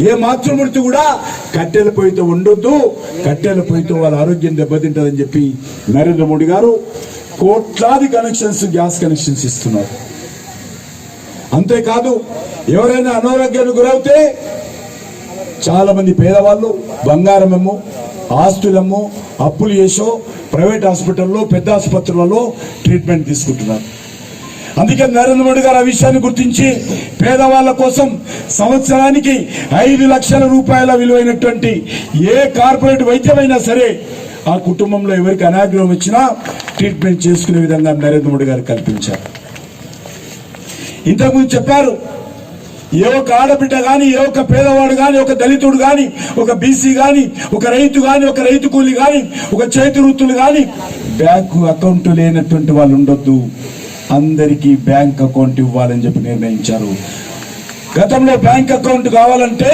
ఏ మాతృమూర్తి కూడా కట్టెల పొయ్యితో ఉండొద్దు, కట్టెల పొయ్యితో వాళ్ళ ఆరోగ్యం దెబ్బతింటదని చెప్పి నరేంద్ర మోడీ గారు కోట్లాది కనెక్షన్స్, గ్యాస్ కనెక్షన్స్ ఇస్తున్నారు. అంతేకాదు ఎవరైనా అనారోగ్యానికి గురవుతే చాలా మంది పేదవాళ్ళు బంగారమేమో, ఆస్తులమ్మో, అప్పులు చేసో ప్రైవేట్ హాస్పిటల్లో, పెద్ద ఆసుపత్రులలో ట్రీట్మెంట్ తీసుకుంటున్నారు. అందుకే నరేంద్ర మోడీ గారు ఆ విషయాన్ని గుర్తించి పేదవాళ్ళ కోసం సంవత్సరానికి 5 లక్షల రూపాయల విలువైనటువంటి ఏ కార్పొరేట్ వైద్యమైనా సరే ఆ కుటుంబంలో ఎవరికి అనారోగ్యం వచ్చినా ట్రీట్మెంట్ చేసుకునే విధంగా నరేంద్ర మోడీ గారు కల్పించారు. ఇంతకుముందు చెప్పారు, ఏ ఒక్క ఆడబిడ్డ కానీ, ఏ ఒక్క పేదవాడు కానీ, ఒక దళితుడు కానీ, ఒక బీసీ కానీ, ఒక రైతు కానీ, ఒక రైతు కూలి కానీ, ఒక చేతి వృత్తులు కానీ బ్యాంకు అకౌంట్ లేనటువంటి వాళ్ళు ఉండొద్దు, అందరికీ బ్యాంక్ అకౌంట్ ఇవ్వాలని చెప్పి నిర్ణయించారు. గతంలో బ్యాంక్ అకౌంట్ కావాలంటే